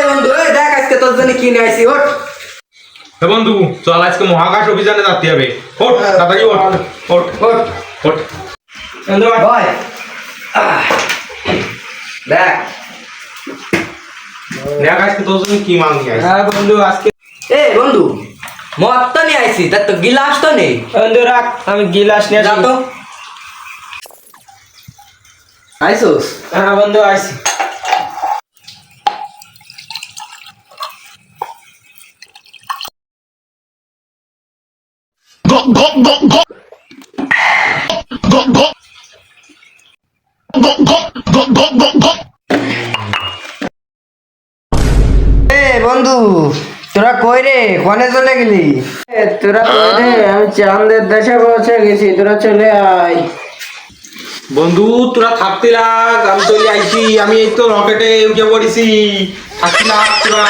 বন্ধু এই দেখ আজকে তোর জন্য কি নিয়ে আইছি ওঠ। বন্ধু চল আজকে মহাকাশ অভিযানে যেতে হবে। ওঠ তাড়াতাড়ি ওঠ ওঠ ওঠ ওঠ বন্ধু ভাই দেখ দেখ আজকে তোর জন্য কি মাল নিয়ে আসি। হ্যাঁ বন্ধু আজকে বন্ধু মদ তো নিয়ে আইছি তার তো গিলাস তো নেই। বন্ধু রাখ আমি গিলাস নিয়ে যা আসি। তো আইসোস। হ্যাঁ বন্ধু আইছি। বন্ধু তোরা কই রে কনে চলে গেলি? তোরা কই রে? আমি চাঁদের দেশে পৌঁছে গেছি, তোরা চলে আয়। বন্ধু তোরা থাকতে লাগ, আমি চলে আইছি। আমি এই তো রকেটে উঠে পড়েছি। থাকতে লাগ তোরা।